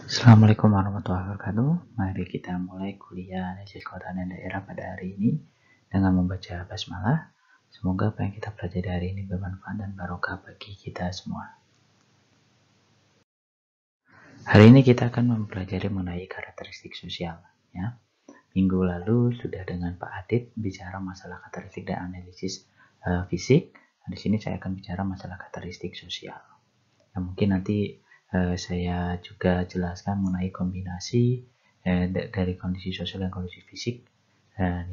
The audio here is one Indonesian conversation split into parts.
Assalamualaikum warahmatullahi wabarakatuh. Mari kita mulai kuliah analisis kota dan daerah pada hari ini dengan membaca basmalah. Semoga apa yang kita pelajari hari ini bermanfaat dan barokah bagi kita semua. Hari ini kita akan mempelajari mengenai karakteristik sosial. Ya. Minggu lalu sudah dengan Pak Adit bicara masalah karakteristik dan analisis fisik. Nah, di sini saya akan bicara masalah karakteristik sosial. Ya, mungkin nanti saya juga jelaskan mengenai kombinasi dari kondisi sosial dan kondisi fisik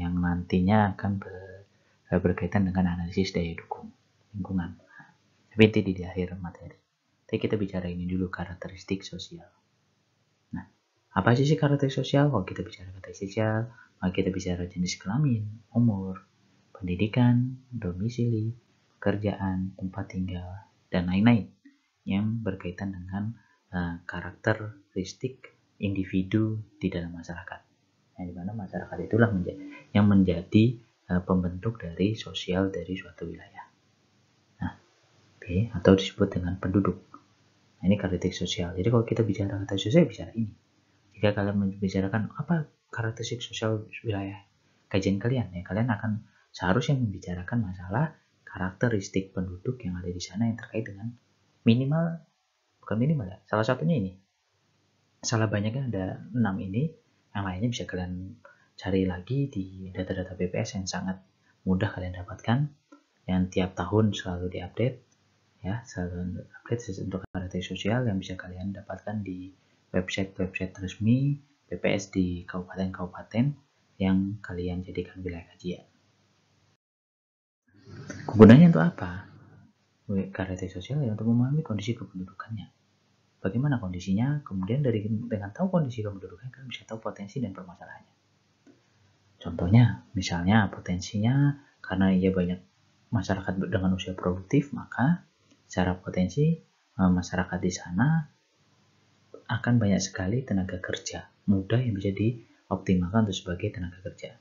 yang nantinya akan berkaitan dengan analisis daya dukung lingkungan. Tapi nanti di akhir materi. Tapi kita bicara ini dulu, karakteristik sosial. Nah, apa sih karakteristik sosial? Kalau kita bicara karakteristik sosial, maka kita bicara jenis kelamin, umur, pendidikan, domisili, pekerjaan, tempat tinggal, dan lain-lain yang berkaitan dengan karakteristik individu di dalam masyarakat. Nah, di mana masyarakat itulah yang menjadi pembentuk dari sosial dari suatu wilayah. Nah, atau disebut dengan penduduk. Nah, ini karakteristik sosial. Jadi kalau kita bicara karakteristik sosial, bicara ini. Jika kalian membicarakan apa karakteristik sosial wilayah kajian kalian, ya kalian akan seharusnya membicarakan masalah karakteristik penduduk yang ada di sana yang terkait dengan bukan minimal ya, salah satunya ini. Salah banyaknya ada 6 ini, yang lainnya bisa kalian cari lagi di data-data BPS yang sangat mudah kalian dapatkan, yang tiap tahun selalu diupdate, ya, selalu update untuk karakteristik sosial yang bisa kalian dapatkan di website resmi BPS di kabupaten-kabupaten yang kalian jadikan wilayah kajian. Gunanya untuk apa? Karakteristik sosial ya untuk memahami kondisi kependudukannya. Bagaimana kondisinya, kemudian dengan tahu kondisi kependudukan kalian bisa tahu potensi dan permasalahannya. Contohnya, misalnya potensinya karena ia banyak masyarakat dengan usia produktif, maka secara potensi masyarakat di sana akan banyak sekali tenaga kerja muda yang bisa dioptimalkan untuk sebagai tenaga kerja.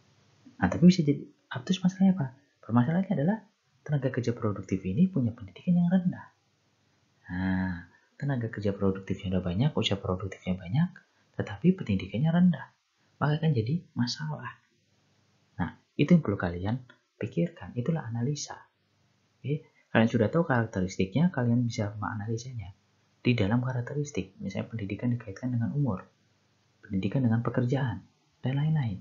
Nah, tapi bisa jadi terus masalahnya apa? Permasalahannya adalah tenaga kerja produktif ini punya pendidikan yang rendah. Nah, tenaga kerja produktifnya udah banyak, usia produktifnya banyak, tetapi pendidikannya rendah. Maka akan jadi masalah. Nah, itu yang perlu kalian pikirkan. Itulah analisa. Oke? Kalian sudah tahu karakteristiknya, kalian bisa menganalisanya. Di dalam karakteristik, misalnya pendidikan dikaitkan dengan umur, pendidikan dengan pekerjaan, dan lain-lain.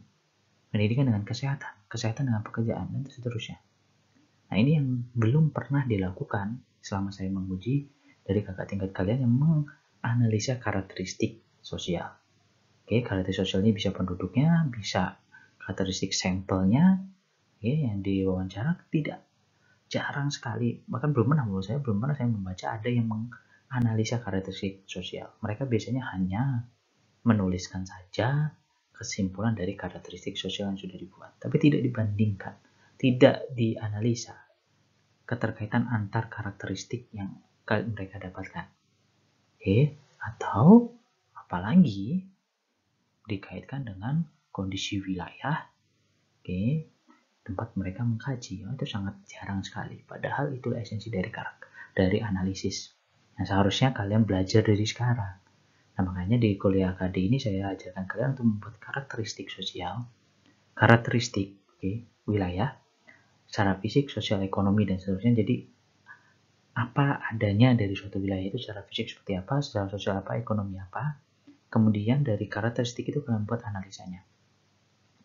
Pendidikan dengan kesehatan dengan pekerjaan, dan seterusnya. Nah, ini yang belum pernah dilakukan selama saya menguji dari kakak tingkat kalian yang menganalisa karakteristik sosial. Oke, karakteristik sosial ini bisa penduduknya, bisa karakteristik sampelnya, yang diwawancara tidak. Jarang sekali, bahkan belum pernah saya membaca ada yang menganalisa karakteristik sosial. Mereka biasanya hanya menuliskan saja kesimpulan dari karakteristik sosial yang sudah dibuat, tapi tidak dibandingkan, tidak dianalisa keterkaitan antar karakteristik yang mereka dapatkan. Oke, atau apalagi dikaitkan dengan kondisi wilayah, tempat mereka mengkaji. Itu sangat jarang sekali. Padahal itulah esensi dari analisis. Nah, seharusnya kalian belajar dari sekarang. Nah, makanya di kuliah KD ini saya ajarkan kalian untuk membuat karakteristik sosial, karakteristik wilayah, secara fisik, sosial, ekonomi, dan seterusnya. Jadi, apa adanya dari suatu wilayah itu secara fisik seperti apa, secara sosial apa, ekonomi apa. Kemudian dari karakteristik itu kalian buat analisanya.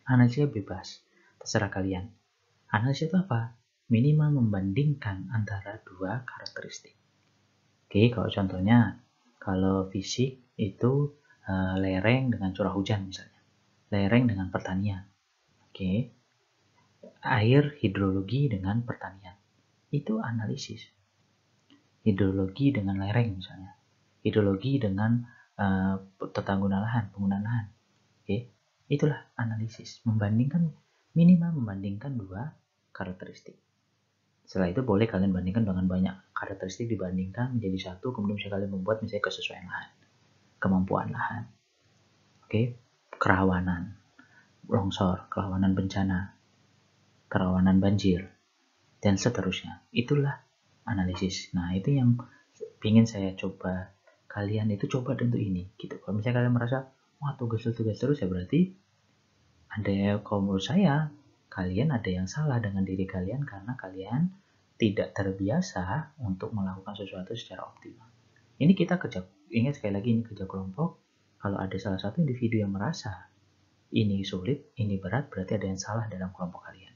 Analisanya bebas, terserah kalian. Analisa itu apa? Minimal membandingkan antara dua karakteristik. Oke, kalau contohnya, kalau fisik itu lereng dengan curah hujan misalnya. Lereng dengan pertanian. Oke. Air, hidrologi dengan pertanian. Itu analisis. Hidrologi dengan lereng misalnya. Hidrologi dengan penggunaan lahan. Oke. Itulah analisis. Minimal membandingkan dua karakteristik. Setelah itu boleh kalian bandingkan dengan banyak karakteristik, dibandingkan menjadi satu, kemudian bisa kalian membuat misalnya kesesuaian lahan, kemampuan lahan, kerawanan longsor, kerawanan bencana, kerawanan banjir, dan seterusnya. Itulah analisis. Nah, itu yang ingin saya coba kalian itu coba untuk ini gitu. Kalau misalnya kalian merasa wah tugas terus ya berarti kalau menurut saya kalian ada yang salah dengan diri kalian karena kalian tidak terbiasa untuk melakukan sesuatu secara optimal. Ini kita ingat sekali lagi ini kerja kelompok. Kalau ada salah satu individu yang merasa ini sulit, ini berat, berarti ada yang salah dalam kelompok kalian.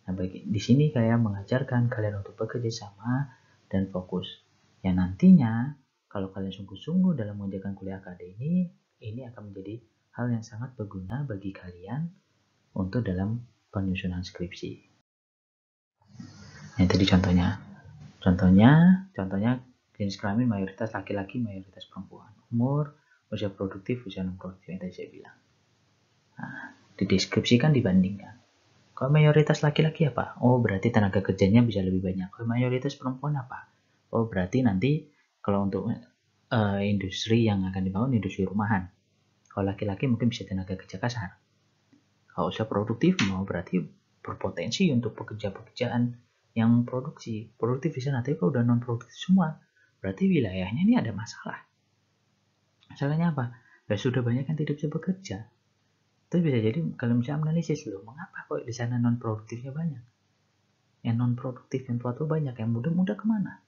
Nah, di sini saya mengajarkan kalian untuk bekerja sama dan fokus. Yang nantinya, kalau kalian sungguh-sungguh dalam mengerjakan kuliah akademi, ini akan menjadi hal yang sangat berguna bagi kalian untuk dalam penyusunan skripsi. Nah, tadi contohnya. Contohnya jenis kelamin mayoritas laki-laki, mayoritas perempuan. Umur, usia produktif, usia non produktif yang tadi saya bilang. Nah, dideskripsikan, dibandingkan. Kalau mayoritas laki-laki apa? Oh, berarti tenaga kerjanya bisa lebih banyak. Kalau mayoritas perempuan apa? Oh, berarti nanti kalau untuk industri yang akan dibangun, industri rumahan. Kalau laki-laki mungkin bisa tenaga kerja kasar. Kalau usia produktif, mau berarti berpotensi untuk pekerjaan yang produktif bisa nanti kalau udah non produktif semua, berarti wilayahnya ini ada masalah. Masalahnya apa? Ya sudah banyak yang tidak bisa bekerja. Itu bisa jadi kalau misalnya analisis loh, mengapa kok di sana non produktifnya banyak? Yang non produktif yang tua-tua banyak, yang muda-muda kemana?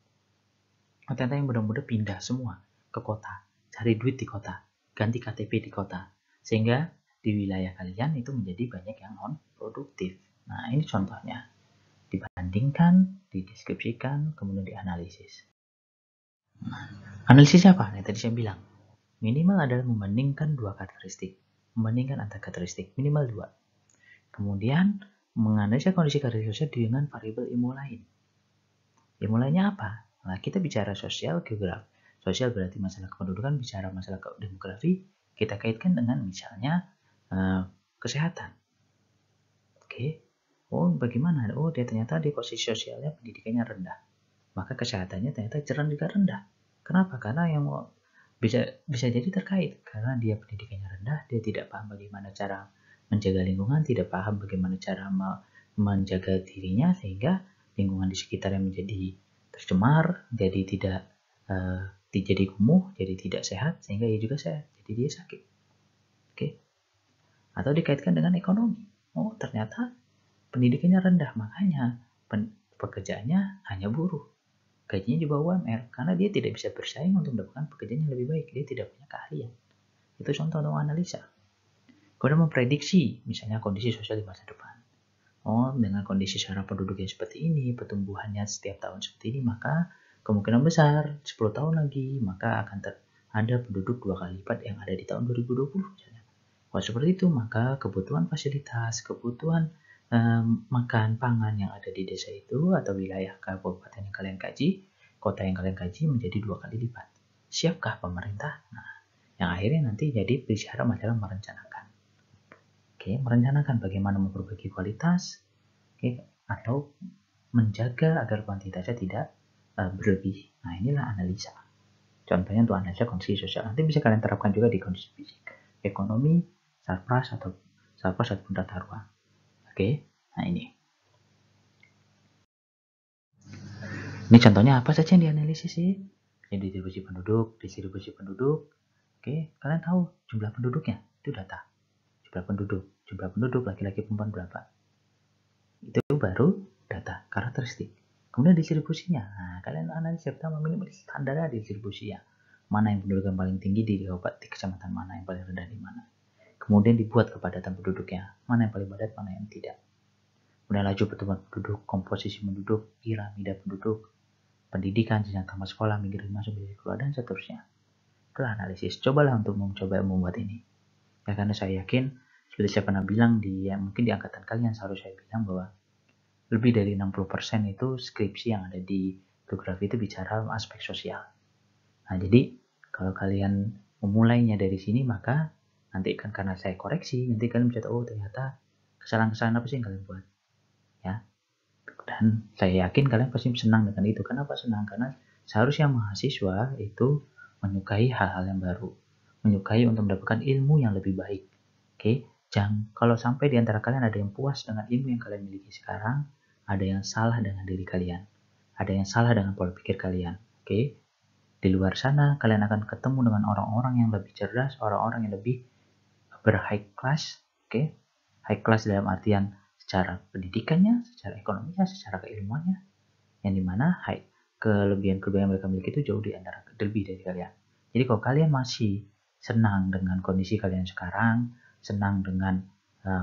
Ternyata yang muda-muda pindah semua ke kota, cari duit di kota, ganti KTP di kota, sehingga di wilayah kalian itu menjadi banyak yang non produktif. Nah, ini contohnya. Dibandingkan, dideskripsikan, kemudian dianalisis. Analisisnya apa? Yang tadi saya bilang, minimal adalah membandingkan dua karakteristik. Membandingkan antar karakteristik, minimal dua. Kemudian, menganalisa kondisi karakteristik sosial dengan variabel ilmu lain. Ilmu lainnya apa? Nah, kita bicara sosial geografi. Sosial berarti masalah kependudukan, bicara masalah demografi, kita kaitkan dengan misalnya kesehatan. Oke. Oh, bagaimana? Oh, ternyata dia posisi sosialnya pendidikannya rendah. Maka kesehatannya ternyata juga rendah. Kenapa? Karena yang bisa jadi terkait karena dia pendidikannya rendah, dia tidak paham bagaimana cara menjaga lingkungan, tidak paham bagaimana cara menjaga dirinya, sehingga lingkungan di sekitarnya menjadi tercemar, jadi tidak jadi kumuh, jadi tidak sehat, sehingga ia juga sehat, jadi dia sakit. Oke. Atau dikaitkan dengan ekonomi. Oh, ternyata pendidikannya rendah, makanya pekerjaannya hanya buruh. Gajinya juga UMR, karena dia tidak bisa bersaing untuk mendapatkan pekerjaan yang lebih baik. Dia tidak punya keahlian. Itu contoh untuk analisa. Kemudian memprediksi, misalnya kondisi sosial di masa depan. Oh, dengan kondisi secara penduduk yang seperti ini, pertumbuhannya setiap tahun seperti ini, maka kemungkinan besar 10 tahun lagi, maka akan ada penduduk 2 kali lipat yang ada di tahun 2020 misalnya. Kalau seperti itu, maka kebutuhan fasilitas, kebutuhan makan, pangan yang ada di desa itu atau wilayah kabupaten yang kalian kaji, kota yang kalian kaji menjadi 2 kali lipat. Siapkah pemerintah? Nah, yang akhirnya nanti jadi bicara masalah merencanakan. Oke, merencanakan bagaimana memperbaiki kualitas, atau menjaga agar kuantitasnya tidak berlebih. Nah, inilah analisa. Contohnya untuk analisa kondisi sosial. Nanti bisa kalian terapkan juga di kondisi fisik, ekonomi, sarpras ataupun tata ruang. Oke, nah ini. Ini contohnya apa saja yang dianalisis sih? Ini distribusi penduduk. Oke, kalian tahu jumlah penduduknya, itu data. Jumlah penduduk laki-laki perempuan berapa? Itu baru data, karakteristik. Kemudian distribusinya. Nah, kalian analisa pertama minimal standar distribusinya. Mana yang penduduk yang paling tinggi di kecamatan mana, yang paling rendah di mana. Kemudian dibuat kepadatan penduduknya, mana yang paling padat, mana yang tidak. Kemudian laju pertumbuhan penduduk, komposisi penduduk, piramida penduduk, pendidikan, jenjang tamat sekolah, minggu masuk, minggu keluar, dan seterusnya. Itulah analisis. Cobalah untuk mencoba membuat ini. Ya, karena saya yakin, seperti saya pernah bilang mungkin di angkatan kalian seharusnya saya bilang bahwa lebih dari 60% itu skripsi yang ada di geografi itu bicara aspek sosial. Nah, jadi kalau kalian memulainya dari sini, maka nanti kan karena saya koreksi, nanti kalian bisa tahu, oh ternyata kesalahan-kesalahan apa sih yang kalian buat. Ya. Dan saya yakin kalian pasti senang dengan itu. Kenapa senang? Karena seharusnya mahasiswa itu menyukai hal-hal yang baru, menyukai untuk mendapatkan ilmu yang lebih baik. Oke, kalau sampai di antara kalian ada yang puas dengan ilmu yang kalian miliki sekarang, ada yang salah dengan diri kalian, ada yang salah dengan pola pikir kalian. Oke, Di luar sana kalian akan ketemu dengan orang-orang yang lebih cerdas, orang-orang yang lebih ber-high class, oke? High class dalam artian secara pendidikannya, secara ekonominya, secara keilmuannya, yang dimana kelebihan-kelebihan yang mereka miliki itu jauh lebih dari kalian. Jadi kalau kalian masih senang dengan kondisi kalian sekarang, senang dengan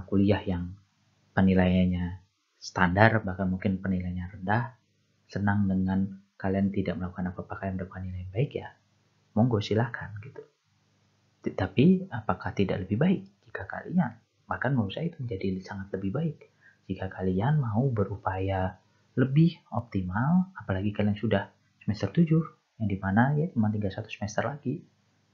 kuliah yang penilaiannya standar, bahkan mungkin penilaiannya rendah, senang dengan kalian tidak melakukan apa-apa, kalian mendapatkan nilai baik, ya monggo silahkan gitu. Tapi apakah tidak lebih baik jika kalian, bahkan menurut saya itu menjadi sangat lebih baik jika kalian mau berupaya lebih optimal, apalagi kalian sudah semester 7, yang dimana ya cuma tinggal 1 semester lagi,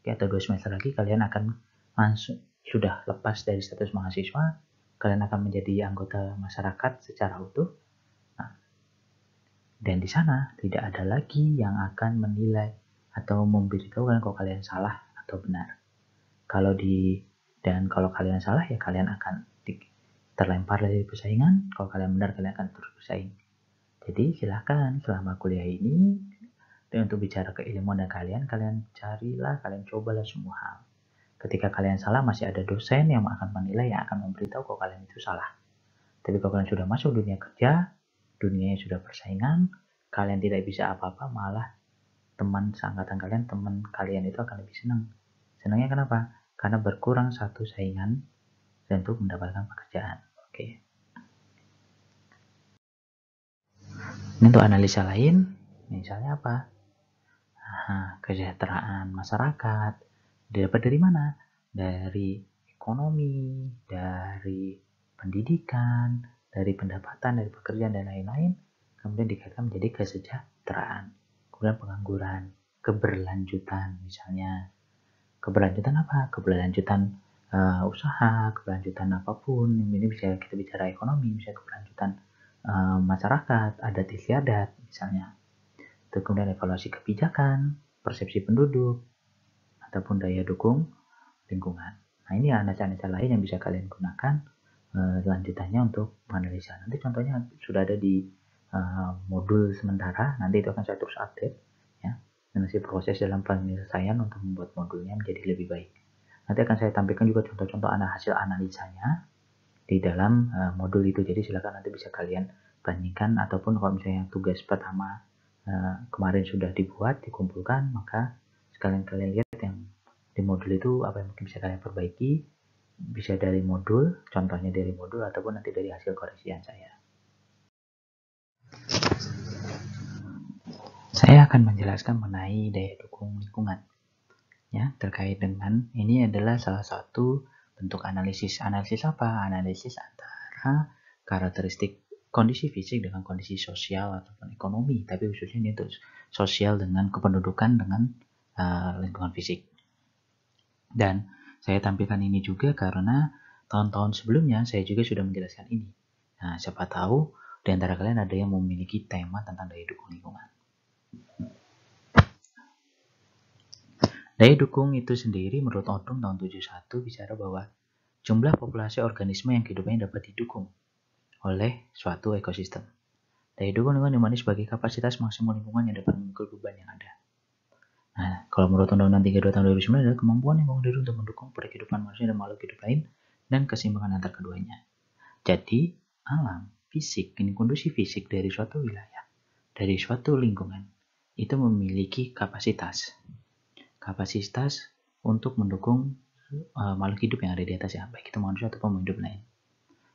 atau 2 semester lagi kalian akan langsung sudah lepas dari status mahasiswa, kalian akan menjadi anggota masyarakat secara utuh. Nah, dan di sana tidak ada lagi yang akan menilai atau memberitahu kalian kalau kalian salah atau benar. Kalau kalian salah, ya kalian akan terlempar dari persaingan. Kalau kalian benar, kalian akan terus bersaing. Jadi silahkan selama kuliah ini, dan untuk bicara keilmuan dan kalian carilah, kalian cobalah semua hal. Ketika kalian salah, masih ada dosen yang akan menilai, yang akan memberitahu kalau kalian itu salah. Tapi kalau kalian sudah masuk dunia kerja, dunianya sudah persaingan, kalian tidak bisa apa-apa, malah teman seangkatan kalian, teman kalian itu akan lebih senang. Senangnya kenapa? Karena berkurang satu saingan dan untuk mendapatkan pekerjaan. Oke. Ini untuk analisa lain, misalnya apa? Kesejahteraan masyarakat didapat dari mana? Dari ekonomi, dari pendidikan, dari pendapatan, dari pekerjaan dan lain-lain. Kemudian dikaitkan menjadi kesejahteraan. Kemudian pengangguran, keberlanjutan misalnya. Keberlanjutan apa? Keberlanjutan usaha, keberlanjutan apapun. Ini bisa kita bicara ekonomi, misalnya keberlanjutan masyarakat, adat istiadat misalnya. Kemudian evaluasi kebijakan, persepsi penduduk, ataupun daya dukung lingkungan. Nah, ini analisa-analisa lain yang bisa kalian gunakan lanjutannya untuk menganalisa. Nanti contohnya sudah ada di modul sementara, nanti itu akan saya terus update, ya. Dan masih proses dalam penyelesaian untuk membuat modulnya menjadi lebih baik. Nanti akan saya tampilkan juga contoh-contoh hasil analisanya di dalam modul itu. Jadi silakan nanti bisa kalian bandingkan, ataupun kalau misalnya tugas pertama kemarin sudah dibuat, dikumpulkan, maka sekalian kalian lihat yang di modul itu apa yang mungkin bisa kalian perbaiki, bisa dari modul, contohnya dari modul, ataupun nanti dari hasil koreksian saya. Saya akan menjelaskan mengenai daya dukung lingkungan. Ya, terkait dengan ini adalah salah satu bentuk analisis. Analisis apa? Analisis antara karakteristik kondisi fisik dengan kondisi sosial ataupun ekonomi, tapi khususnya ini untuk sosial dengan kependudukan dengan lingkungan fisik. Dan saya tampilkan ini juga karena tahun-tahun sebelumnya saya juga sudah menjelaskan ini. Nah, siapa tahu di antara kalian ada yang memiliki tema tentang daya dukung lingkungan. Daya dukung itu sendiri menurut Odum tahun 71 bicara bahwa jumlah populasi organisme yang kehidupannya dapat didukung oleh suatu ekosistem. Daya dukung lingkungan dimana sebagai kapasitas maksimum lingkungan yang dapat memikul beban yang ada. Nah, kalau menurut Undang-Undang 32 tahun 2009 adalah kemampuan yang diri untuk mendukung kehidupan manusia dan makhluk hidup lain dan keseimbangan antar keduanya. Jadi, alam, fisik, ini kondisi fisik dari suatu wilayah, dari suatu lingkungan, itu memiliki kapasitas untuk mendukung makhluk hidup yang ada di atasnya, baik itu manusia atau hidup lain.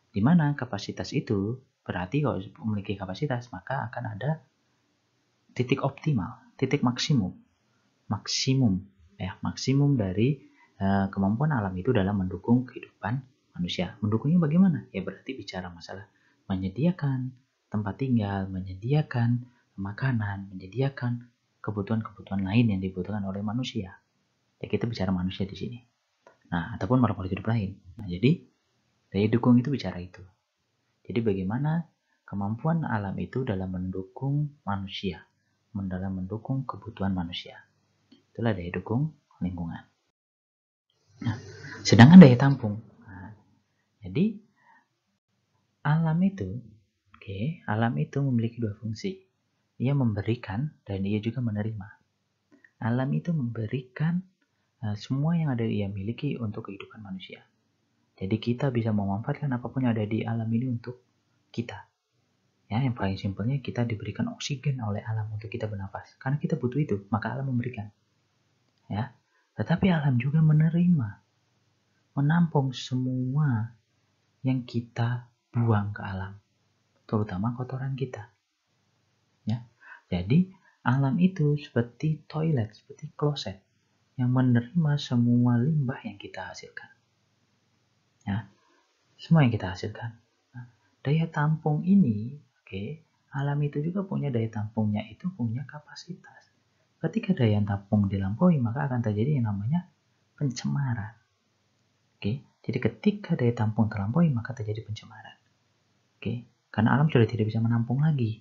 Di mana kapasitas itu berarti kalau memiliki kapasitas, maka akan ada titik optimal, titik maksimum dari kemampuan alam itu dalam mendukung kehidupan manusia. Mendukungnya bagaimana? Ya berarti bicara masalah menyediakan tempat tinggal, menyediakan makanan, menyediakan kebutuhan-kebutuhan lain yang dibutuhkan oleh manusia. Ya kita bicara manusia di sini. Nah, ataupun makhluk hidup lain. Nah, jadi daya dukung itu bicara itu. Jadi bagaimana kemampuan alam itu dalam mendukung manusia, dalam mendukung kebutuhan manusia. Itulah daya dukung lingkungan. Nah, sedangkan daya tampung. Nah, jadi alam itu memiliki dua fungsi. Ia memberikan dan ia juga menerima. Alam itu memberikan semua yang ada ia miliki untuk kehidupan manusia. Jadi kita bisa memanfaatkan apapun yang ada di alam ini untuk kita. Ya, yang paling simpelnya kita diberikan oksigen oleh alam untuk kita bernafas. Karena kita butuh itu, maka alam memberikan. Ya, tetapi alam juga menerima, menampung semua yang kita buang ke alam, terutama kotoran kita. Ya, jadi alam itu seperti toilet, seperti kloset yang menerima semua limbah yang kita hasilkan. Ya, semua yang kita hasilkan. Nah, daya tampung ini, alam itu juga punya daya tampungnya, itu punya kapasitas. Ketika daya tampung dilampaui, maka akan terjadi yang namanya pencemaran. Jadi ketika daya tampung terlampaui, maka terjadi pencemaran. Karena alam sudah tidak bisa menampung lagi,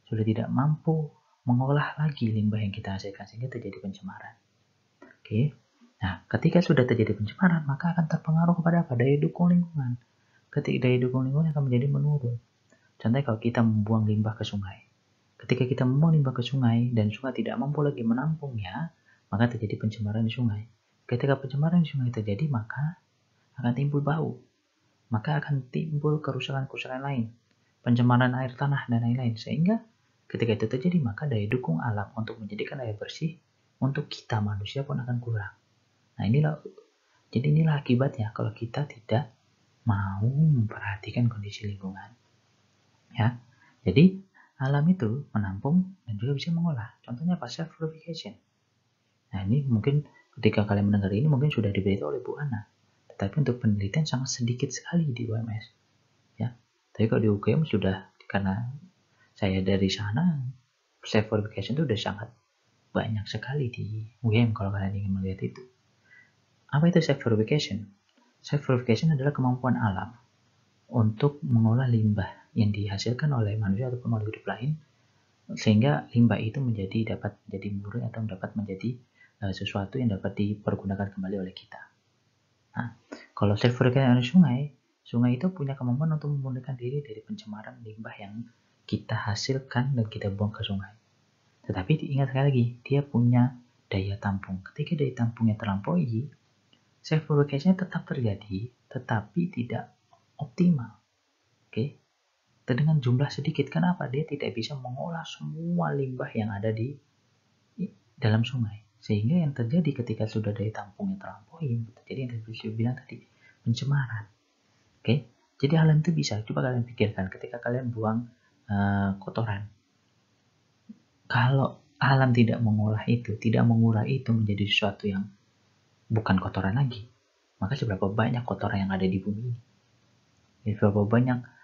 sudah tidak mampu mengolah lagi limbah yang kita hasilkan, sehingga terjadi pencemaran. Nah, ketika sudah terjadi pencemaran, maka akan terpengaruh kepada apa? Daya dukung lingkungan. Ketika daya dukung lingkungan akan menjadi menurun. Contohnya kalau kita membuang limbah ke sungai. Ketika kita membuang limbah ke sungai dan sungai tidak mampu lagi menampungnya, maka terjadi pencemaran di sungai. Ketika pencemaran di sungai terjadi, maka akan timbul bau. Maka akan timbul kerusakan-kerusakan lain, pencemaran air tanah dan lain-lain. Sehingga ketika itu terjadi, maka daya dukung alam untuk menjadikan air bersih untuk kita manusia pun akan kurang. Nah, inilah akibatnya kalau kita tidak mau memperhatikan kondisi lingkungan. Ya, jadi alam itu menampung dan juga bisa mengolah. Contohnya apa? Self-purification. Nah, ini mungkin ketika kalian mendengar ini mungkin sudah diberitahu oleh Bu Ana. Tetapi untuk penelitian sangat sedikit sekali di UMS. Ya, tapi kalau di UGM sudah, karena saya dari sana, self-purification itu sudah sangat banyak sekali di UGM kalau kalian ingin melihat itu. Apa itu self-purification? Self-purification adalah kemampuan alam untuk mengolah limbah yang dihasilkan oleh manusia ataupun makhluk hidup lain, sehingga limbah itu dapat menjadi murni atau dapat menjadi sesuatu yang dapat dipergunakan kembali oleh kita. Nah, kalau self-purification sungai itu punya kemampuan untuk memurnikan diri dari pencemaran limbah yang kita hasilkan dan kita buang ke sungai. Tetapi ingat sekali lagi, dia punya daya tampung. Ketika daya tampungnya terlampaui, self-purification tetap terjadi, tetapi tidak optimal. Dengan jumlah sedikit. Kenapa? Dia tidak bisa mengolah semua limbah yang ada di dalam sungai. Sehingga yang terjadi ketika sudah daya tampungnya terlampaui, terjadi yang saya bilang tadi, pencemaran. Jadi alam itu bisa. Coba kalian pikirkan ketika kalian buang kotoran. Kalau alam tidak mengolah itu, tidak mengurai itu menjadi sesuatu yang bukan kotoran lagi, maka seberapa banyak kotoran yang ada di bumi ini? Seberapa banyak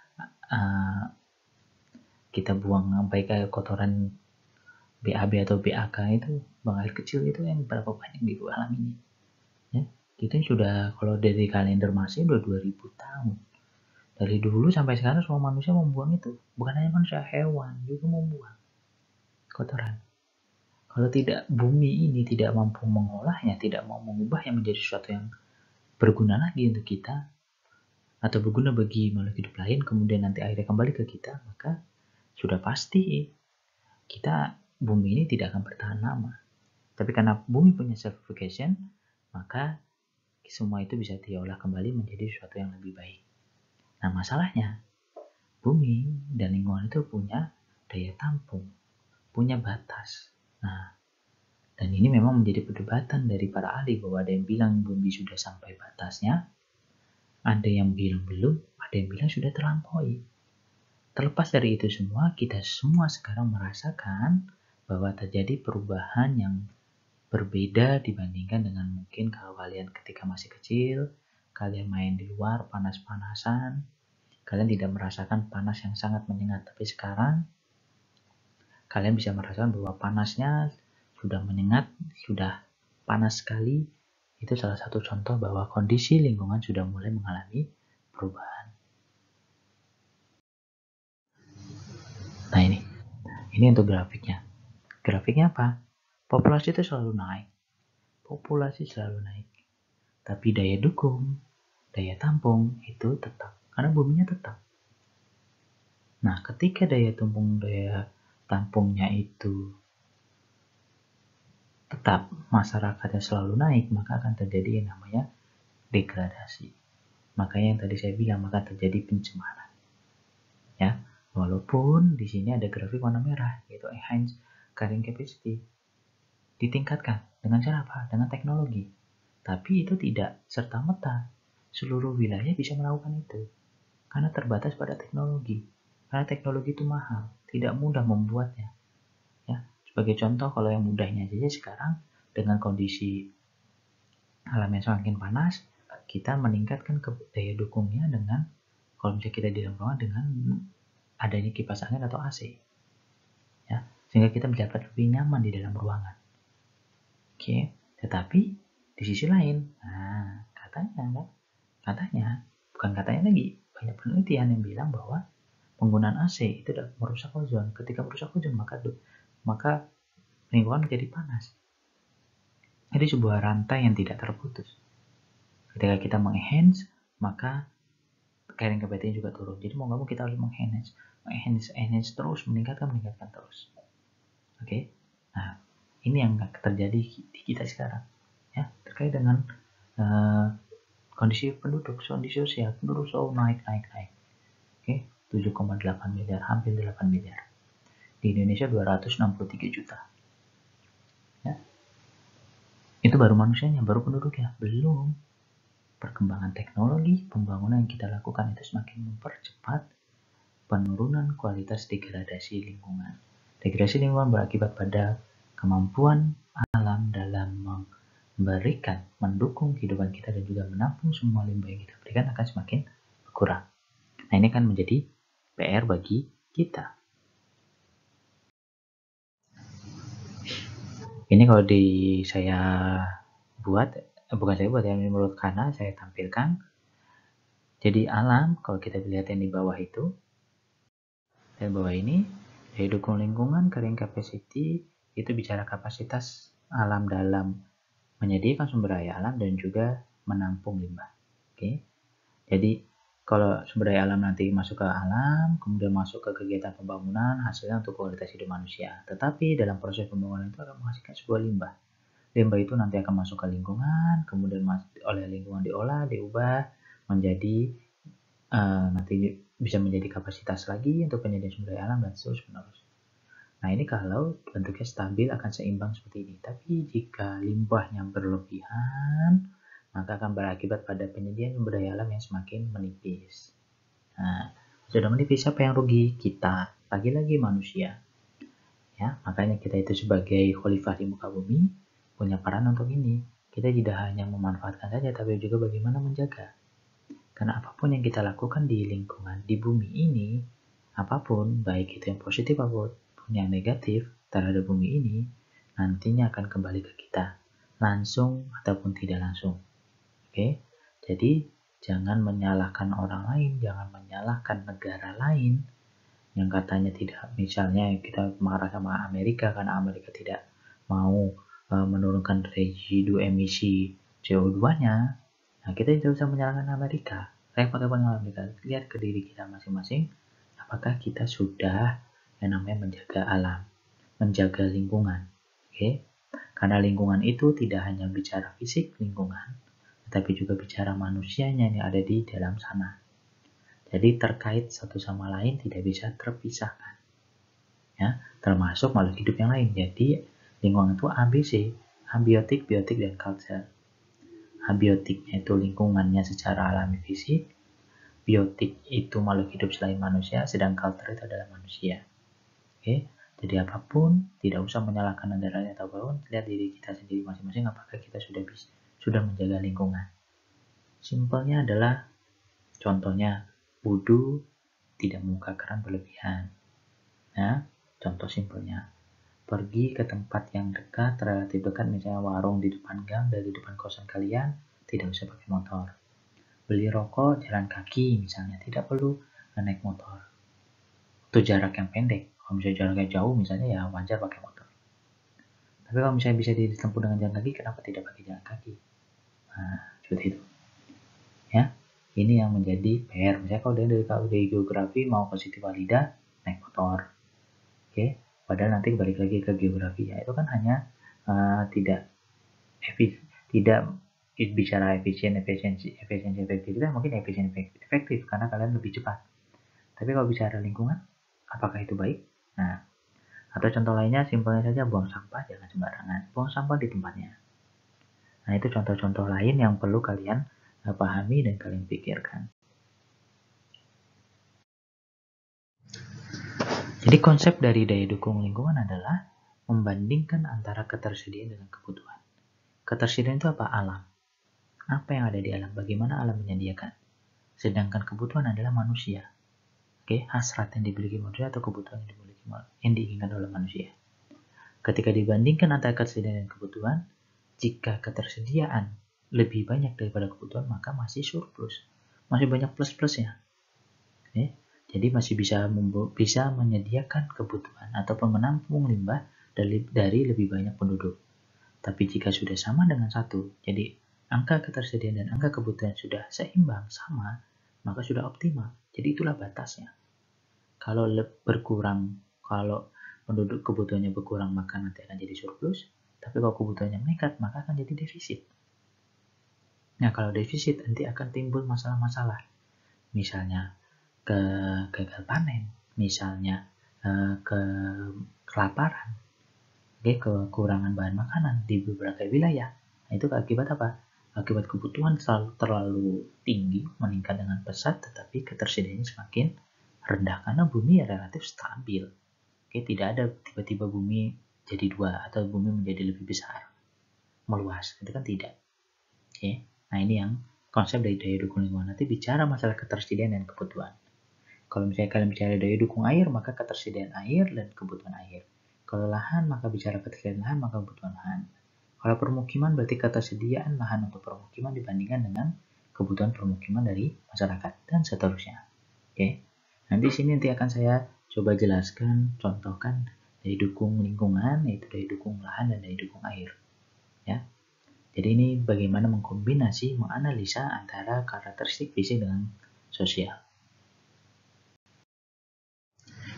kita buang sampai kayak kotoran BAB atau BAK itu, buang air kecil itu yang berapa banyak di alam ini. Ya, kita sudah, kalau dari kalender Masehi udah 2000 tahun. Dari dulu sampai sekarang semua manusia membuang itu. Bukan hanya manusia, hewan juga membuang kotoran. Kalau tidak, bumi ini tidak mampu mengolahnya, tidak mau mengubahnya menjadi sesuatu yang berguna lagi untuk kita, atau berguna bagi makhluk hidup lain, kemudian nanti akhirnya kembali ke kita, maka sudah pasti bumi ini tidak akan bertahan lama. Tapi karena bumi punya self-purification, maka semua itu bisa diolah kembali menjadi sesuatu yang lebih baik. Nah, masalahnya, bumi dan lingkungan itu punya daya tampung, punya batas. Nah, dan ini memang menjadi perdebatan dari para ahli, bahwa ada yang bilang bumi sudah sampai batasnya, ada yang bilang belum, ada yang bilang sudah terlampaui. Terlepas dari itu semua, kita semua sekarang merasakan bahwa terjadi perubahan yang berbeda dibandingkan dengan mungkin kalau kalian ketika masih kecil, kalian main di luar panas-panasan, kalian tidak merasakan panas yang sangat menyengat. Tapi sekarang kalian bisa merasakan bahwa panasnya sudah menyengat, sudah panas sekali. Itu salah satu contoh bahwa kondisi lingkungan sudah mulai mengalami perubahan. Nah, ini untuk grafiknya. Grafiknya apa? Populasi itu selalu naik. Tapi daya dukung, daya tampung itu tetap, karena buminya tetap. Nah, ketika daya tampungnya itu tetap masyarakatnya selalu naik, maka akan terjadi yang namanya degradasi. Makanya yang tadi saya bilang, maka terjadi pencemaran. Ya, walaupun di sini ada grafik warna merah, yaitu enhance carrying capacity. Ditingkatkan dengan cara apa? Dengan teknologi. Tapi itu tidak serta-merta seluruh wilayah bisa melakukan itu. Karena terbatas pada teknologi. Karena teknologi itu mahal, tidak mudah membuatnya. Ya, sebagai contoh, kalau yang mudahnya saja sekarang dengan kondisi alam yang semakin panas, kita meningkatkan daya dukungnya dengan, kalau misalnya kita di dalam ruangan, dengan adanya kipas angin atau AC. Ya, sehingga kita mendapat lebih nyaman di dalam ruangan. Oke, tetapi di sisi lain, katanya, bukan katanya lagi, banyak penelitian yang bilang bahwa penggunaan AC itu dapat merusak ozon. Ketika merusak ozon, maka lingkungan menjadi panas. Jadi sebuah rantai yang tidak terputus. Ketika kita mengenhance, maka carrying capacity juga turun. Jadi mau nggak mau kita harus mengenhance terus, meningkatkan terus. Oke, nah ini yang terjadi di kita sekarang, ya, terkait dengan kondisi penduduk, kondisi sosial, penduduk selalu naik. Oke, 7,8 miliar, hampir 8 miliar. Di Indonesia 263 juta. Ya. Itu baru manusianya, baru penduduknya, belum perkembangan teknologi, pembangunan yang kita lakukan itu semakin mempercepat penurunan kualitas degradasi lingkungan. Degradasi lingkungan berakibat pada kemampuan alam dalam mendukung kehidupan kita dan juga menampung semua limbah yang kita berikan akan semakin berkurang. Nah, ini kan menjadi PR bagi kita. Ini kalau saya buat, bukan saya buat, yang menurut Kana saya tampilkan. Jadi alam, kalau kita lihat yang di bawah itu, dan bawah ini, daya dukung lingkungan, carrying capacity, itu bicara kapasitas alam dalam menyediakan sumber daya alam dan juga menampung limbah. Oke. Jadi kalau sumber daya alam nanti masuk ke alam, kemudian masuk ke kegiatan pembangunan, hasilnya untuk kualitas hidup manusia. Tetapi dalam proses pembangunan itu akan menghasilkan sebuah limbah. Limbah itu nanti akan masuk ke lingkungan, kemudian oleh lingkungan diolah, diubah menjadi nanti bisa menjadi kapasitas lagi untuk penyediaan sumber daya alam dan terus menerus. Nah, ini kalau bentuknya stabil akan seimbang seperti ini. Tapi jika limbahnya berlebihan, maka akan berakibat pada penyediaan sumber daya alam yang semakin menipis. Nah, sudah menipis, siapa yang rugi? Kita, lagi-lagi manusia. Ya, makanya kita itu sebagai khalifah di muka bumi punya peran untuk ini. Kita tidak hanya memanfaatkan saja, tapi juga bagaimana menjaga. Karena apapun yang kita lakukan di lingkungan, di bumi ini, apapun, baik itu yang positif apapun yang negatif terhadap bumi ini, nantinya akan kembali ke kita, langsung ataupun tidak langsung. Oke, jadi jangan menyalahkan orang lain, jangan menyalahkan negara lain yang katanya tidak, misalnya kita marah sama Amerika karena Amerika tidak mau menurunkan residu emisi CO2-nya. Nah, kita tidak usah menyalahkan Amerika. Repot-repot dengan Amerika. Lihat ke diri kita masing-masing. Apakah kita sudah yang namanya menjaga alam, menjaga lingkungan. Oke? Karena lingkungan itu tidak hanya bicara fisik lingkungan, tetapi juga bicara manusianya yang ada di dalam sana. Jadi terkait satu sama lain tidak bisa terpisahkan. Ya, termasuk makhluk hidup yang lain. Jadi lingkungan itu ABC, abiotik, biotik, dan culture. Abiotiknya itu lingkungannya secara alami fisik, biotik itu makhluk hidup selain manusia, sedang culture itu adalah manusia. Oke, jadi apapun, tidak usah menyalahkan negara lain atau apapun, lihat diri kita sendiri masing-masing apakah kita sudah menjaga lingkungan. Simpelnya adalah, contohnya, wudhu tidak membuka keran berlebihan. Nah, contoh simpelnya, pergi ke tempat yang dekat, relatif dekat, misalnya warung di depan gang dari depan kosan kalian, tidak usah pakai motor. Beli rokok jalan kaki misalnya, tidak perlu naik motor. Itu jarak yang pendek. Kalau misalnya jaraknya jauh misalnya, ya wajar pakai motor. Tapi kalau misalnya bisa ditempuh dengan jalan kaki, kenapa tidak pakai jalan kaki? Nah, seperti itu. Ya, ini yang menjadi PR. Misalnya kalau dari geografi mau ke Siti Walida naik motor. Oke, padahal nanti balik lagi ke geografi, ya itu kan hanya tidak bicara efisiensi efektivitas, mungkin efektif karena kalian lebih cepat. Tapi kalau bicara lingkungan, apakah itu baik? Nah, atau contoh lainnya simpelnya saja, buang sampah jangan sembarangan, buang sampah di tempatnya. Nah, itu contoh-contoh lain yang perlu kalian pahami dan kalian pikirkan. Jadi konsep dari daya dukung lingkungan adalah membandingkan antara ketersediaan dengan kebutuhan. Ketersediaan itu apa? Alam. Apa yang ada di alam? Bagaimana alam menyediakan? Sedangkan kebutuhan adalah manusia. Oke, hasrat yang dimiliki manusia atau kebutuhan yang diinginkan oleh manusia. Ketika dibandingkan antara ketersediaan dan kebutuhan, jika ketersediaan lebih banyak daripada kebutuhan, maka masih surplus, masih banyak plus-plusnya. Oke, jadi masih bisa menyediakan kebutuhan ataupun menampung limbah dari lebih banyak penduduk. Tapi jika sudah sama dengan satu, jadi angka ketersediaan dan angka kebutuhan sudah seimbang, sama, maka sudah optimal. Jadi itulah batasnya. Kalau berkurang, kalau penduduk kebutuhannya berkurang, maka nanti akan jadi surplus. Tapi kalau kebutuhannya meningkat, maka akan jadi defisit. Nah, kalau defisit nanti akan timbul masalah-masalah. Misalnya gagal panen, misalnya kelaparan, kekurangan bahan makanan di beberapa wilayah. Nah, itu akibat apa? Akibat kebutuhan terlalu tinggi, meningkat dengan pesat, tetapi ketersediaannya semakin rendah karena bumi relatif stabil. Oke, tidak ada tiba-tiba bumi jadi dua atau bumi menjadi lebih besar, meluas. Itu kan tidak. Oke, nah ini yang konsep dari daya dukung lingkungan. Nanti bicara masalah ketersediaan dan kebutuhan. Kalau misalnya kalian bicara daya dukung air, maka ketersediaan air dan kebutuhan air. Kalau lahan, maka bicara ketersediaan lahan, maka kebutuhan lahan. Kalau permukiman, berarti ketersediaan lahan untuk permukiman dibandingkan dengan kebutuhan permukiman dari masyarakat, dan seterusnya. Oke, nanti sini akan saya coba jelaskan, contohkan daya dukung lingkungan, yaitu daya dukung lahan dan daya dukung air. Ya, jadi ini bagaimana mengkombinasi, menganalisa antara karakteristik fisik dengan sosial.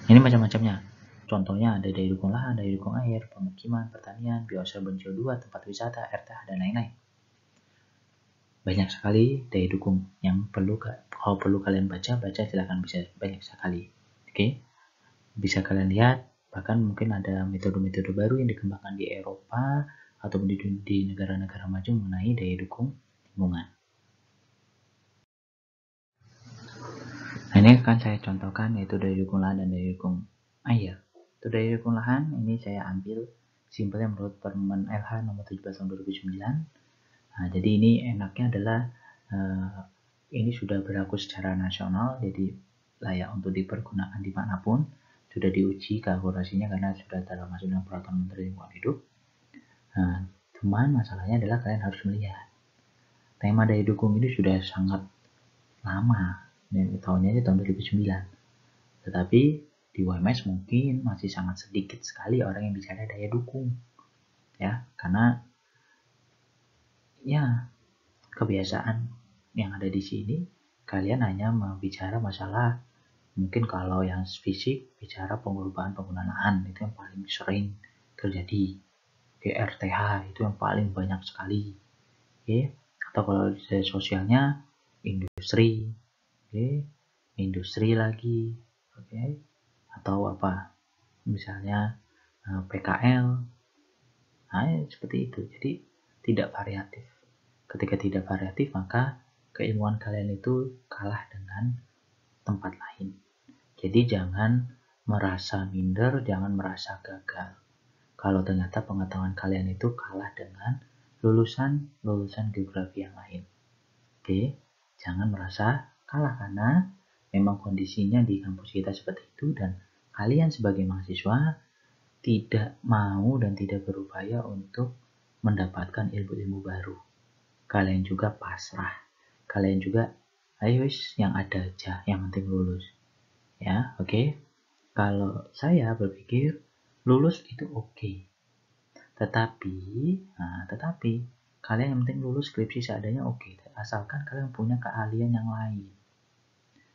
Ini macam-macamnya. Contohnya ada daya dukung lahan, daya dukung air, pemukiman, pertanian, bioabsorben CO2, tempat wisata, RTH, dan lain-lain. Banyak sekali daya dukung yang kalau perlu kalian baca silakan, bisa banyak sekali. Oke, bisa kalian lihat, bahkan mungkin ada metode-metode baru yang dikembangkan di Eropa atau di negara-negara maju mengenai daya dukung lingkungan. Nah, ini akan saya contohkan, yaitu daya dukung lahan dan daya dukung air. Untuk daya dukung lahan, ini saya ambil simpelnya menurut Permen LH nomor 17 tahun 2009. Nah, jadi ini enaknya adalah ini sudah berlaku secara nasional, jadi layak untuk dipergunakan dimanapun. Sudah diuji keakurasinya karena sudah termasuk dalam peraturan Menteri Lingkungan Hidup. Nah, cuman masalahnya adalah kalian harus melihat tema daya dukung ini sudah sangat lama, tahunnya tahun 2009. Tetapi di WMS mungkin masih sangat sedikit sekali orang yang bicara daya dukung, ya, karena ya kebiasaan yang ada di sini kalian hanya membicara masalah, mungkin kalau yang fisik bicara penggunaan lahan, itu yang paling sering terjadi. RTH itu yang paling banyak sekali. Oke, atau kalau dari sosialnya industri, industri lagi, atau apa, misalnya PKL. Nah, seperti itu. Jadi tidak variatif. Ketika tidak variatif, maka keilmuan kalian itu kalah dengan tempat lain. Jadi jangan merasa minder, jangan merasa gagal kalau ternyata pengetahuan kalian itu kalah dengan lulusan geografi yang lain. Oke, jangan merasa kalah karena memang kondisinya di kampus kita seperti itu, dan kalian sebagai mahasiswa tidak mau dan tidak berupaya untuk mendapatkan ilmu-ilmu baru. Kalian juga pasrah. Kalian juga ayo yang ada aja, yang penting lulus. Ya, oke. Kalau saya berpikir lulus itu oke. Tetapi kalian yang penting lulus skripsi seadanya oke. Asalkan kalian punya keahlian yang lain.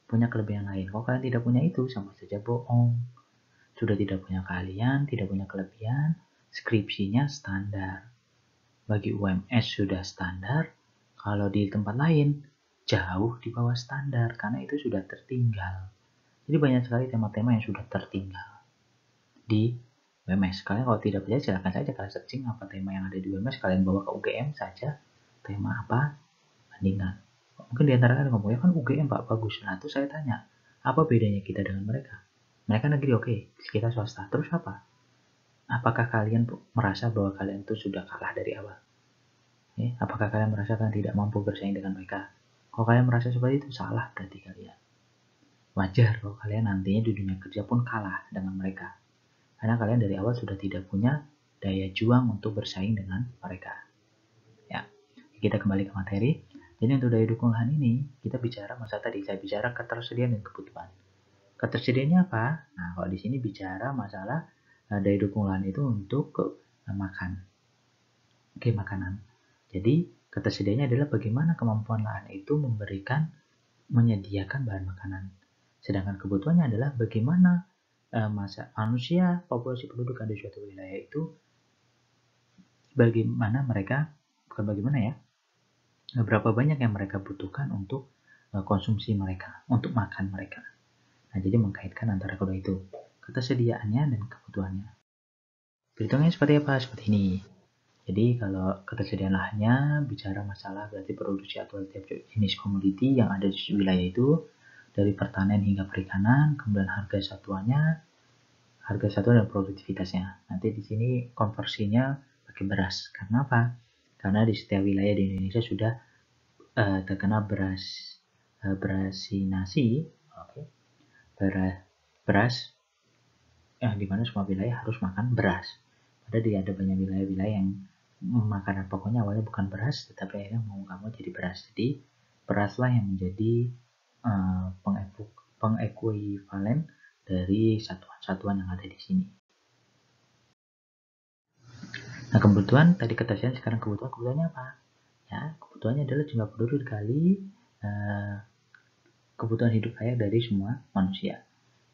Punya kelebihan lain. Kalau kalian tidak punya itu, sama saja bohong. Sudah tidak punya keahlian, tidak punya kelebihan, skripsinya standar. Bagi UMS sudah standar, kalau di tempat lain jauh di bawah standar karena itu sudah tertinggal. Jadi banyak sekali tema-tema yang sudah tertinggal di UMS. Kalian kalau tidak percaya silahkan saja kalian searching apa tema yang ada di UMS, kalian bawa ke UGM saja, tema apa, bandingkan. Mungkin di antara kalian ngomongnya kan UGM Pak bagus. Nah terus saya tanya, apa bedanya kita dengan mereka? Mereka negeri oke, kita swasta. Terus apa? Apakah kalian merasa bahwa kalian itu sudah kalah dari awal? Apakah kalian merasa kalian tidak mampu bersaing dengan mereka? Kalau kalian merasa seperti itu, salah berarti kalian. Wajar kalau kalian nantinya di dunia kerja pun kalah dengan mereka. Karena kalian dari awal sudah tidak punya daya juang untuk bersaing dengan mereka. Ya, kita kembali ke materi. Jadi untuk daya dukung lahan ini, kita bicara masa tadi, saya bicara ketersediaan dan kebutuhan. Ketersediaannya apa? Nah, kalau di sini bicara masalah daya dukung lahan itu untuk makan. Oke, makanan. Jadi, ketersediaannya adalah bagaimana kemampuan lahan itu menyediakan bahan makanan. Sedangkan kebutuhannya adalah bagaimana manusia, populasi penduduk di suatu wilayah itu, bagaimana mereka, bukan bagaimana ya, berapa banyak yang mereka butuhkan untuk konsumsi mereka, untuk makan mereka. Nah, jadi mengkaitkan antara kedua itu, ketersediaannya dan kebutuhannya. Perhitungannya seperti apa? Seperti ini. Jadi kalau ketersediaan lahannya bicara masalah berarti produksi atau tiap jenis komoditi yang ada di wilayah itu, dari pertanian hingga perikanan, kemudian harga satuan dan produktivitasnya. Nanti di sini konversinya pakai beras. Karena apa? Karena di setiap wilayah di Indonesia sudah terkena berasinasi, beras di mana semua wilayah harus makan beras. Padahal ada banyak wilayah-wilayah yang makanan pokoknya awalnya bukan beras, tetapi akhirnya mau nggak mau jadi beras. Jadi beraslah yang menjadi pengekuivalen dari satuan-satuan yang ada di sini. Nah, kebutuhan tadi ketersediaan, sekarang kebutuhannya apa? Ya, kebutuhannya adalah jumlah penduduk dikali kebutuhan hidup layak dari semua manusia.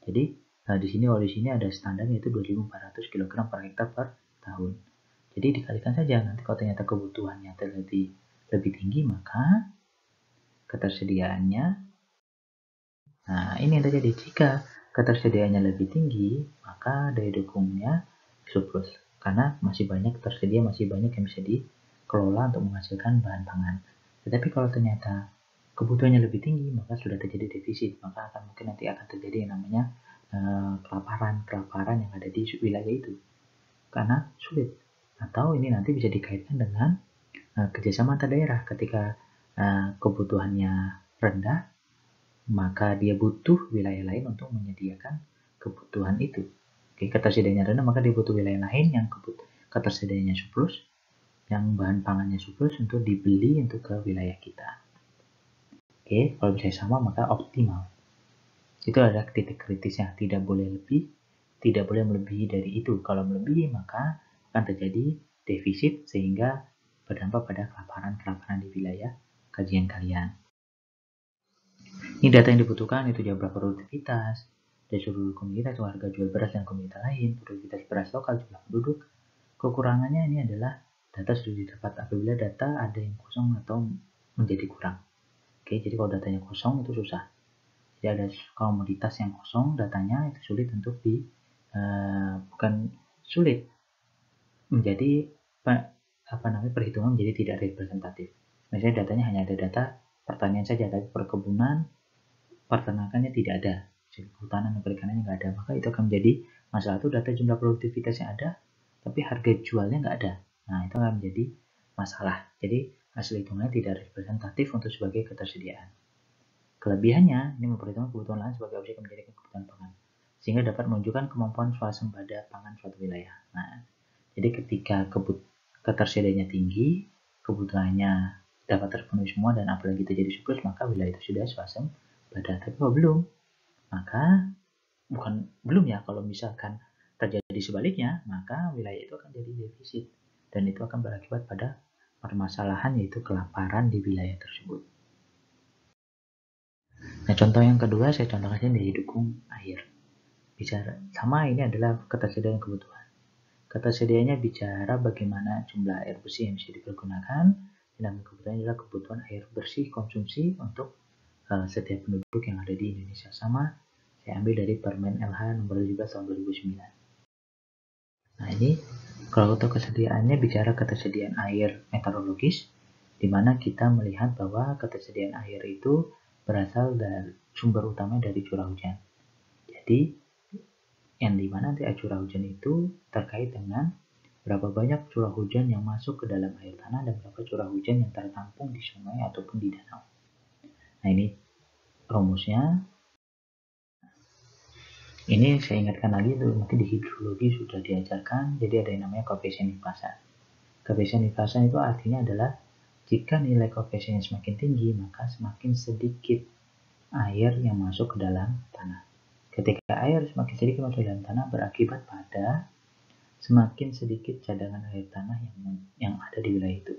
Jadi di sini ada standar yaitu 2.400 kg per hektar per tahun. Jadi dikalikan saja, nanti kalau ternyata kebutuhannya lebih tinggi, maka ketersediaannya, nah ini yang terjadi, jika ketersediaannya lebih tinggi, maka daya dukungnya surplus. Karena masih banyak yang bisa dikelola untuk menghasilkan bahan pangan. Tetapi kalau ternyata kebutuhannya lebih tinggi, maka sudah terjadi defisit, maka mungkin nanti akan terjadi yang namanya kelaparan yang ada di wilayah itu karena sulit. Atau ini nanti bisa dikaitkan dengan kerjasama antar daerah. Ketika kebutuhannya rendah, maka dia butuh wilayah lain untuk menyediakan kebutuhan itu. Oke, ketersediaannya rendah, maka dia butuh wilayah lain yang ketersediaannya surplus, yang bahan pangannya surplus untuk dibeli untuk ke wilayah kita. Oke, kalau bisa sama maka optimal. Itu adalah titik kritisnya, tidak boleh melebihi dari itu. Kalau melebihi maka akan terjadi defisit sehingga berdampak pada kelaparan di wilayah kajian kalian. Ini data yang dibutuhkan, itu jumlah produktivitas dari seluruh komunitas, harga jual beras dan komunitas lain, produktivitas beras lokal, jumlah penduduk. Kekurangannya ini adalah data sudah didapat apabila data ada yang kosong atau menjadi kurang. Oke, jadi kalau datanya kosong itu susah. Jadi ada komoditas yang kosong, datanya itu sulit untuk bukan sulit, menjadi perhitungan menjadi tidak representatif. Misalnya datanya hanya ada data pertanian saja, tapi perkebunan, peternakannya tidak ada, kehutanan dan perikanannya nggak ada, maka itu akan menjadi masalah. Itu data jumlah produktivitas yang ada, tapi harga jualnya nggak ada. Nah, itu akan menjadi masalah. Jadi hasil hitungannya tidak representatif untuk sebagai ketersediaan. Kelebihannya, ini memperhitungkan kebutuhan lahan sebagai objek yang menjadikan kebutuhan pangan, sehingga dapat menunjukkan kemampuan swasembada pangan suatu wilayah. Nah, jadi ketika ketersediaannya tinggi, kebutuhannya dapat terpenuhi semua, dan apalagi terjadi surplus, maka wilayah itu sudah swasembada. Tapi kalau belum, maka belum ya, kalau misalkan terjadi sebaliknya, maka wilayah itu akan jadi defisit, dan itu akan berakibat pada permasalahan yaitu kelaparan di wilayah tersebut. Nah, contoh yang kedua saya contohkan daya dukung air. Bicara sama, ini adalah ketersediaan kebutuhan. Ketersediaannya bicara bagaimana jumlah air bersih yang bisa dipergunakan, sedangkan kebutuhan adalah kebutuhan air bersih konsumsi untuk setiap penduduk yang ada di Indonesia. Sama, saya ambil dari Permen LH nomor 17 tahun 2009. Nah ini, kalau untuk kesediaannya bicara ketersediaan air meteorologis, di mana kita melihat bahwa ketersediaan air itu berasal dari sumber utama dari curah hujan. Jadi, yang dimana curah hujan itu terkait dengan berapa banyak curah hujan yang masuk ke dalam air tanah dan berapa curah hujan yang tertampung di sungai ataupun di danau. Nah ini rumusnya. Ini saya ingatkan lagi tuh, mungkin di hidrologi sudah diajarkan, jadi ada yang namanya koefisien nipasan. Koefisien nipasan itu artinya adalah jika nilai koefisiennya semakin tinggi, maka semakin sedikit air yang masuk ke dalam tanah. Ketika air semakin sedikit masuk ke dalam tanah, berakibat pada semakin sedikit cadangan air tanah yang ada di wilayah itu.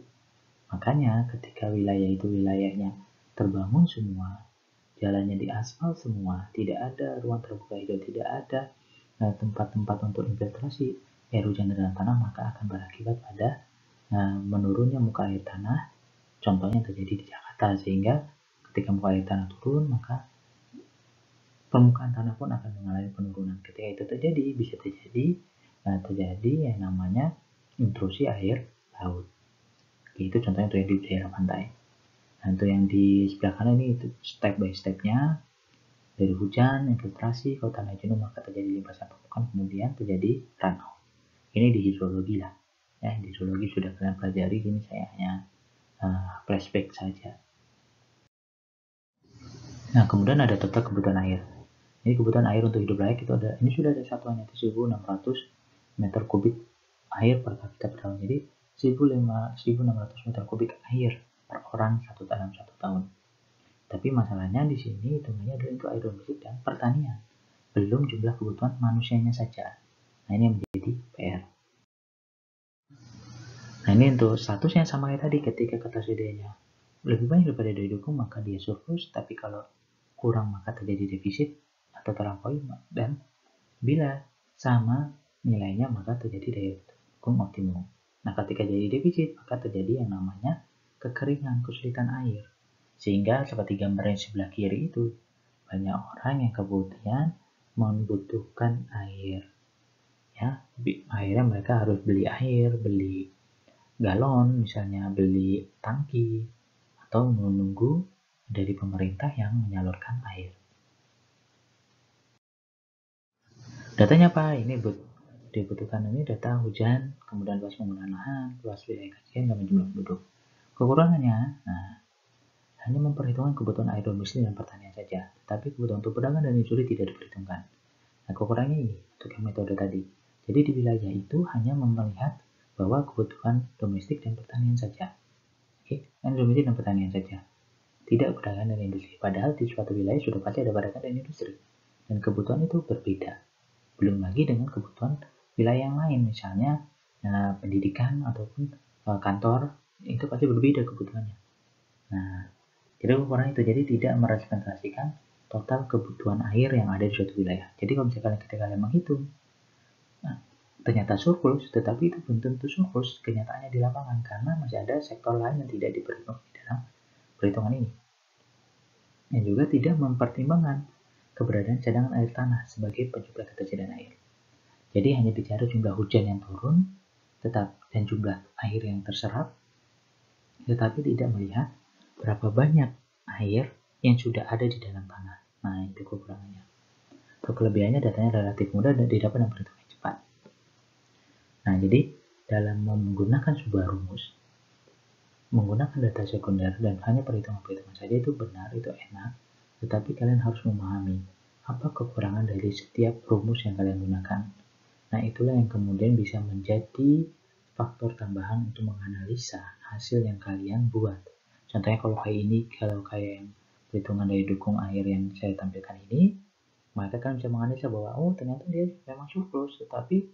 Makanya ketika wilayah itu wilayahnya terbangun semua, jalannya diaspal semua, tidak ada ruang terbuka hijau, tidak ada tempat-tempat untuk infiltrasi air hujan dalam tanah, maka akan berakibat pada menurunnya muka air tanah. Contohnya terjadi di Jakarta, sehingga ketika muka air tanah turun, maka permukaan tanah pun akan mengalami penurunan. Ketika itu terjadi, bisa terjadi yang namanya intrusi air laut. Itu contohnya untuk yang di daerah pantai. Nah, untuk yang di sebelah kanan ini itu step by stepnya, dari hujan, infiltrasi, kalau tanah jenuh maka terjadi limpasan permukaan, kemudian terjadi runoff. Ini di hidrologi lah. Ya, di hidrologi sudah kalian pelajari, ini saya hanya flashback saja. Nah, kemudian ada total kebutuhan air. Ini kebutuhan air untuk hidup layak itu ada, ini sudah ada satuannya, 1.600 meter kubik air per kapita per tahun. Jadi 1.600 meter kubik air per orang dalam 1 tahun. Tapi masalahnya di sini hitungannya adalah untuk air domestik dan pertanian, belum jumlah kebutuhan manusianya saja. Nah ini yang menjadi PR. Nah ini untuk statusnya sama kayak tadi, ketika ketersediaannya lebih banyak daripada didukung maka dia surplus, tapi kalau kurang maka terjadi defisit atau terlampaui, dan bila sama nilainya maka terjadi daya dukung optimum. Nah ketika jadi defisit maka terjadi yang namanya kekeringan, kesulitan air, sehingga seperti gambar yang sebelah kiri itu banyak orang yang kemudian membutuhkan air, ya akhirnya mereka harus beli air, beli galon misalnya, beli tangki, atau menunggu dari pemerintah yang menyalurkan air. Datanya apa? Ini dibutuhkan ini data hujan, kemudian luas penggunaan lahan, luas wilayah kajian, dan jumlah penduduk. Kekurangannya, hanya memperhitungkan kebutuhan air domestik dan pertanian saja, tetapi kebutuhan untuk perdagangan dan industri tidak diperhitungkan. Nah, kekurangannya ini untuk yang metode tadi. Jadi di wilayah itu hanya melihat bahwa kebutuhan domestik dan pertanian saja. Oke, domestik dan pertanian saja. Tidak perdagangan dan industri. Padahal di suatu wilayah sudah pasti ada perdagangan dan industri. Dan kebutuhan itu berbeda. Belum lagi dengan kebutuhan wilayah yang lain, misalnya pendidikan ataupun kantor, itu pasti berbeda kebutuhannya. Nah, jadi ukuran itu jadi tidak merepresentasikan total kebutuhan air yang ada di suatu wilayah. Jadi kalau misalkan ketika kalian menghitung, ternyata surplus, tetapi itu belum tentu surplus kenyataannya di lapangan, karena masih ada sektor lain yang tidak diperhitungkan dalam perhitungan ini. Dan juga tidak mempertimbangkan keberadaan cadangan air tanah sebagai penyuplai ketersediaan air. Jadi hanya bicara jumlah hujan yang turun dan jumlah air yang terserap, tetapi tidak melihat berapa banyak air yang sudah ada di dalam tanah. Nah itu kekurangannya. Untuk kelebihannya datanya relatif mudah dan didapat dengan perhitungan cepat. Nah jadi dalam menggunakan sebuah rumus, menggunakan data sekunder dan hanya perhitungan-perhitungan saja itu benar, itu enak, tetapi kalian harus memahami apa kekurangan dari setiap rumus yang kalian gunakan. Nah itulah yang kemudian bisa menjadi faktor tambahan untuk menganalisa hasil yang kalian buat. Contohnya kalau kayak yang perhitungan dari dukung air yang saya tampilkan ini, maka kalian bisa menganalisa bahwa ternyata dia memang surplus, tetapi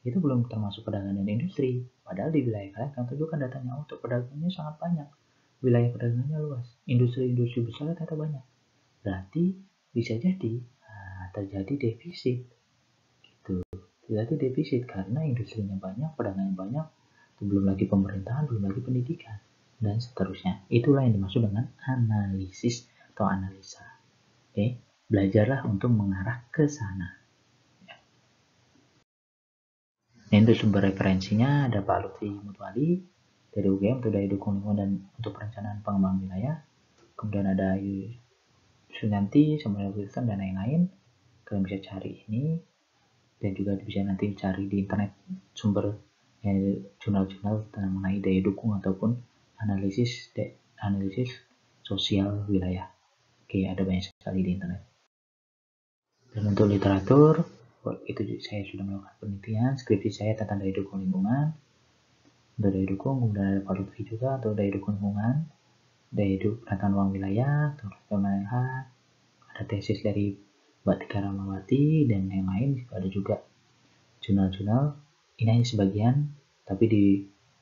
itu belum termasuk perdagangan dan industri. Padahal di wilayah kalian kan tunjukkan datanya, untuk perdagangannya sangat banyak, wilayah perdagangannya luas, industri-industri besar ternyata banyak. Berarti bisa jadi terjadi defisit gitu. berarti defisit karena industrinya banyak, perdagangannya banyak, belum lagi pemerintahan, belum lagi pendidikan, dan seterusnya. Itulah yang dimaksud dengan analisis atau analisa. Oke, belajarlah untuk mengarah ke sana. Nah, untuk sumber referensinya ada Pak Lutfi Mutwali dari UGM untuk daya dukung lingkungan dan untuk perencanaan pengembangan wilayah. Kemudian ada Sunyanti, Samuel Wilson, dan lain-lain. Kalian bisa cari ini dan juga bisa nanti cari di internet sumber jurnal-jurnal mengenai daya dukung ataupun analisis sosial wilayah. Oke, ada banyak sekali di internet. Dan untuk literatur, itu saya sudah melakukan penelitian skripsi saya tentang daya dukung lingkungan. Untuk daya dukung, kemudian ada Pak Lutfi juga untuk daya dukung lingkungan, daya dukung penataan ruang wilayah, PMLH, ada tesis dari Mbak Tika Ramawati dan yang lain. Ada juga jurnal-jurnal. Ini hanya sebagian, tapi di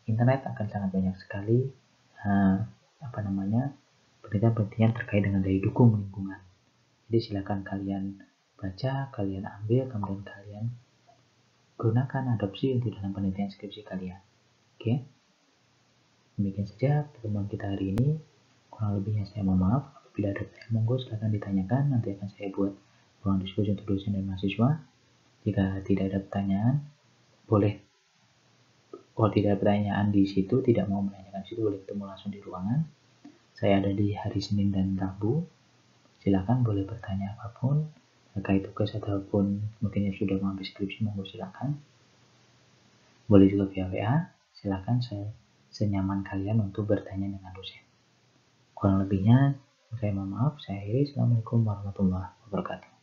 internet akan sangat banyak sekali penelitian-penelitian terkait dengan daya dukung lingkungan. Jadi silakan kalian baca, kalian ambil, kemudian kalian gunakan, adopsi untuk dalam penelitian skripsi kalian. Oke, demikian saja pertemuan kita hari ini. Kurang lebihnya saya mohon maaf. Apabila ada pertanyaan, monggo silakan ditanyakan. Nanti akan saya buat ruang diskusi untuk dosen dan mahasiswa. Jika tidak ada pertanyaan, boleh. Kalau tidak ada pertanyaan di situ, tidak mau menanyakan di situ, boleh ketemu langsung di ruangan. Saya ada di hari Senin dan Rabu. Silakan boleh bertanya apapun terkait tugas ataupun mungkin yang sudah mengambil skripsi, monggo silakan. Boleh juga via WA. Silakan, saya senyaman kalian untuk bertanya dengan dosen. Kurang lebihnya saya mohon maaf. Saya akhiri. Assalamualaikum warahmatullahi wabarakatuh.